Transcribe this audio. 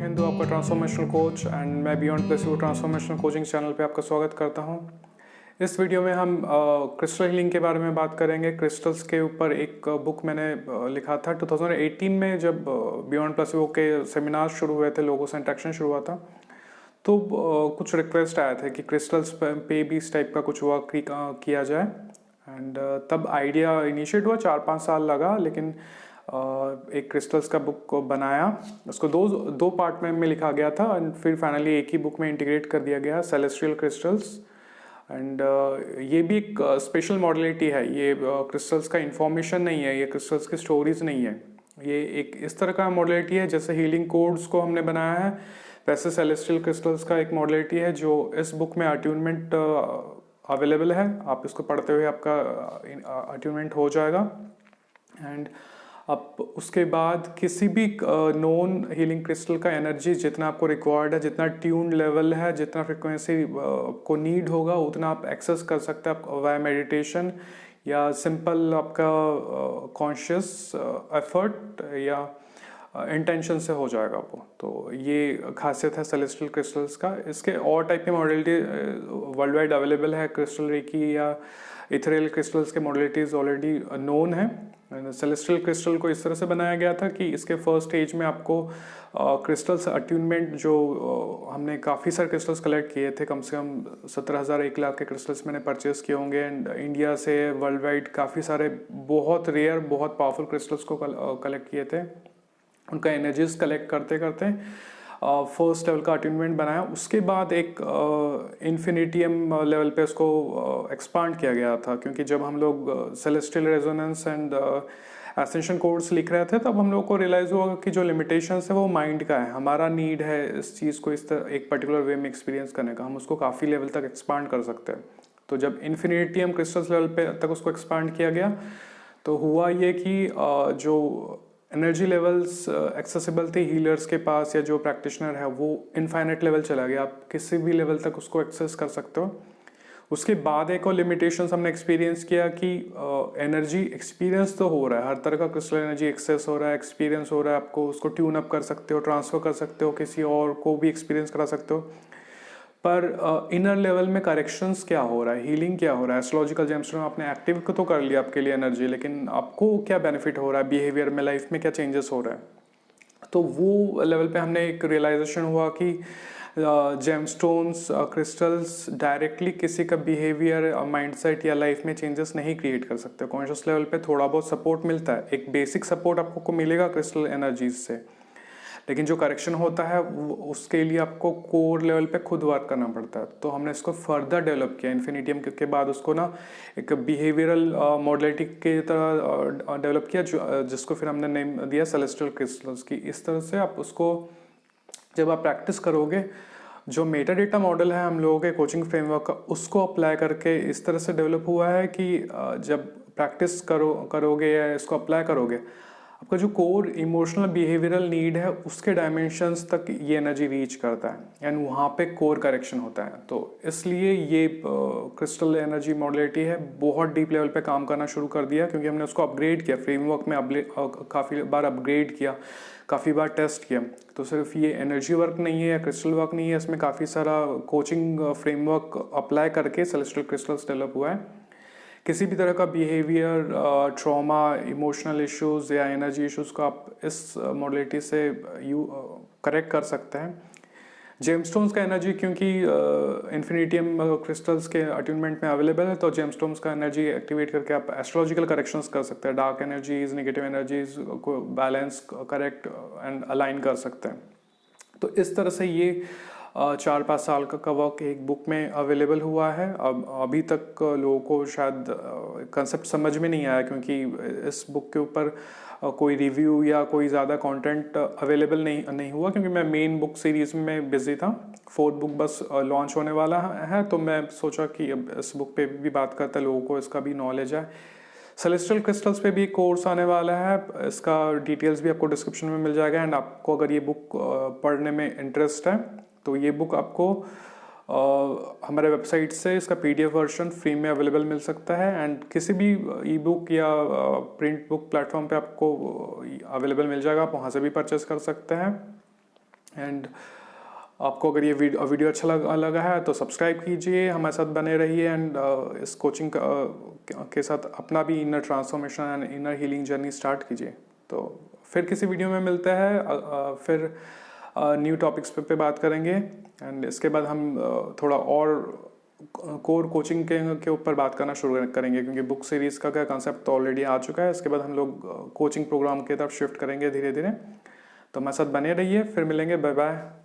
सुखेंदु, आपका transformational coach and मैं beyond placebo transformational coaching channel पे आपका स्वागत करता हूं। इस वीडियो में हम क्रिस्टल हीलिंग के बारे में बात करेंगे। क्रिस्टल्स के ऊपर एक बुक मैंने लिखा था 2018 में, जब बियॉन्ड प्लेसिबो के सेमिनार शुरू हुए थे, लोगों से इंटरेक्शन शुरू हुआ था, तो कुछ रिक्वेस्ट आए थे कि क्रिस्टल्स पे भी इस टाइप का कुछ वर्क किया जाए। एंड तब आइडिया इनिशिएट हुआ, 4-5 साल लगा, लेकिन एक क्रिस्टल्स का बुक को बनाया। उसको दो पार्ट में लिखा गया था एंड फिर फाइनली एक ही बुक में इंटीग्रेट कर दिया गया, सेलेस्टियल क्रिस्टल्स। एंड ये भी एक स्पेशल मॉडलिटी है। ये क्रिस्टल्स का इंफॉर्मेशन नहीं है, ये क्रिस्टल्स की स्टोरीज नहीं है। ये एक इस तरह का मॉडलिटी है, जैसे हीलिंग कोड्स को हमने बनाया है, वैसे सेलेस्टियल क्रिस्टल्स का एक मॉडलिटी है जो इस बुक में अट्यूनमेंट अवेलेबल है। आप इसको पढ़ते हुए आपका अट्यूनमेंट हो जाएगा। एंड अब उसके बाद किसी भी नॉन हीलिंग क्रिस्टल का एनर्जी जितना आपको रिक्वायर्ड है, जितना ट्यून लेवल है, जितना फ्रिक्वेंसी को नीड होगा, उतना आप एक्सेस कर सकते हैं। आप वाया मेडिटेशन या सिंपल आपका कॉन्शियस एफर्ट या इंटेंशन से हो जाएगा वो। तो ये खासियत है सेलेस्टियल क्रिस्टल्स का। इसके और टाइप की मॉडलिटी वर्ल्ड वाइड अवेलेबल है। क्रिस्टल रेकी या इथेरियल क्रिस्टल्स के मॉडलिटीज ऑलरेडी नोन है। सेलेस्टियल क्रिस्टल को इस तरह से बनाया गया था कि इसके फर्स्ट स्टेज में आपको क्रिस्टल्स अट्यूनमेंट, जो हमने काफ़ी सारे क्रिस्टल्स कलेक्ट किए थे, कम से कम 17,000 1 लाख के क्रिस्टल्स मैंने परचेस किए होंगे। एंड इंडिया से वर्ल्ड वाइड काफ़ी सारे बहुत रेयर, बहुत पावरफुल क्रिस्टल्स को कलेक्ट किए थे। उनका एनर्जीज कलेक्ट करते करते फर्स्ट लेवल का अट्यूनमेंट बनाया। उसके बाद एक इन्फिनिटियम लेवल पे उसको एक्सपांड किया गया था, क्योंकि जब हम लोग celestial resonance and ascension codes लिख रहे थे, तब हम लोग को रियलाइज हुआ कि जो लिमिटेशंस है वो माइंड का है। हमारा नीड है इस चीज़ को इस तरह एक पर्टिकुलर वे में एक्सपीरियंस करने का, हम उसको काफ़ी लेवल तक एक्सपांड कर सकते हैं। तो जब इन्फिनिटियम क्रिस्टल्स लेवल पे तक उसको एक्सपांड किया गया, तो हुआ ये कि जो एनर्जी लेवल्स एक्सेसिबल थे हीलर्स के पास या जो प्रैक्टिशनर है, वो इनफाइनाइट लेवल चला गया। आप किसी भी लेवल तक उसको एक्सेस कर सकते हो। उसके बाद एक और लिमिटेशंस हमने एक्सपीरियंस किया कि एनर्जी एक्सपीरियंस तो हो रहा है, हर तरह का क्रिस्टल एनर्जी एक्सेस हो रहा है, एक्सपीरियंस हो रहा है। आपको उसको ट्यून अप कर सकते हो, ट्रांसफर कर सकते हो, किसी और को भी एक्सपीरियंस करा सकते हो। पर इनर लेवल में करेक्शंस क्या हो रहा है, हीलिंग क्या हो रहा है। एस्ट्रोलॉजिकल जेमस्टोन आपने एक्टिव तो कर लिया आपके लिए एनर्जी, लेकिन आपको क्या बेनिफिट हो रहा है, बिहेवियर में, लाइफ में क्या चेंजेस हो रहा है। तो वो लेवल पे हमने एक रियलाइजेशन हुआ कि जेमस्टोन्स क्रिस्टल्स डायरेक्टली किसी का बिहेवियर, माइंडसेट या लाइफ में चेंजेस नहीं क्रिएट कर सकते। कॉन्शियस लेवल पे थोड़ा बहुत सपोर्ट मिलता है, एक बेसिक सपोर्ट आपको मिलेगा क्रिस्टल एनर्जीज से, लेकिन जो करेक्शन होता है उसके लिए आपको कोर लेवल पे खुद वर्क करना पड़ता है। तो हमने इसको फर्दर डेवलप किया इन्फिनिटियम के बाद, उसको ना एक बिहेवियरल मॉडलिटी के तरह डेवलप किया, जिसको फिर हमने नेम दिया सेलेस्टियल क्रिस्टल्स की। इस तरह से आप उसको जब आप प्रैक्टिस करोगे, जो मेटा डेटा मॉडल है हम लोगों के कोचिंग फ्रेमवर्क का, उसको अप्लाई करके इस तरह से डेवलप हुआ है कि जब प्रैक्टिस करोगे या इसको अप्लाई करोगे, आपका जो कोर इमोशनल बिहेवियरल नीड है उसके डायमेंशंस तक ये एनर्जी रीच करता है एंड वहाँ पे कोर करेक्शन होता है। तो इसलिए ये क्रिस्टल एनर्जी मॉडलिटी है, बहुत डीप लेवल पे काम करना शुरू कर दिया, क्योंकि हमने उसको अपग्रेड किया फ्रेमवर्क में, काफ़ी बार अपग्रेड किया, काफ़ी बार टेस्ट किया। तो सिर्फ ये एनर्जी वर्क नहीं है या क्रिस्टल वर्क नहीं है, इसमें काफ़ी सारा कोचिंग फ्रेमवर्क अप्लाई करके सेलेस्टियल क्रिस्टल्स डेवलप हुआ है। किसी भी तरह का बिहेवियर, ट्रॉमा, इमोशनल इश्यूज या एनर्जी इश्यूज को आप इस मॉडलिटी से करेक्ट कर सकते हैं। जेमस्टोन्स का एनर्जी, क्योंकि इन्फिनिटियम क्रिस्टल्स के अट्यूनमेंट में अवेलेबल है, तो जेमस्टोन्स का एनर्जी एक्टिवेट करके आप एस्ट्रोलॉजिकल करेक्शंस कर सकते हैं, डार्क एनर्जीज, नेगेटिव एनर्जीज को बैलेंस, करेक्ट एंड अलाइन कर सकते हैं। तो इस तरह से ये 4-5 साल का वर्क एक बुक में अवेलेबल हुआ है। अब अभी तक लोगों को शायद कंसेप्ट समझ में नहीं आया, क्योंकि इस बुक के ऊपर कोई रिव्यू या कोई ज़्यादा कंटेंट अवेलेबल नहीं हुआ, क्योंकि मैं मेन बुक सीरीज़ में बिजी था। 4th बुक बस लॉन्च होने वाला है, तो मैं सोचा कि अब इस बुक पे भी बात करते हैं, लोगों को इसका भी नॉलेज है। सेलेस्टियल क्रिस्टल्स पे भी कोर्स आने वाला है, इसका डिटेल्स भी आपको डिस्क्रिप्शन में मिल जाएगा। एंड आपको अगर ये बुक पढ़ने में इंटरेस्ट है, तो ये बुक आपको हमारे वेबसाइट से इसका PDF वर्जन फ्री में अवेलेबल मिल सकता है। एंड किसी भी ई बुक या प्रिंट बुक प्लेटफॉर्म पे आपको अवेलेबल मिल जाएगा, आप वहाँ से भी परचेस कर सकते हैं। एंड आपको अगर ये वीडियो अच्छा लगा है तो सब्सक्राइब कीजिए, हमारे साथ बने रहिए एंड इस कोचिंग के साथ अपना भी inner transformation and inner healing journey start कीजिए। तो फिर किसी वीडियो में मिलते हैं, फिर न्यू टॉपिक्स पे बात करेंगे एंड इसके बाद हम थोड़ा और कोर कोचिंग के ऊपर बात करना शुरू करेंगे, क्योंकि बुक सीरीज़ का कंसेप्ट तो ऑलरेडी आ चुका है। इसके बाद हम लोग कोचिंग प्रोग्राम की तरफ शिफ्ट करेंगे धीरे धीरे। तो हमारे साथ बने रहिए, फिर मिलेंगे, बाय बाय।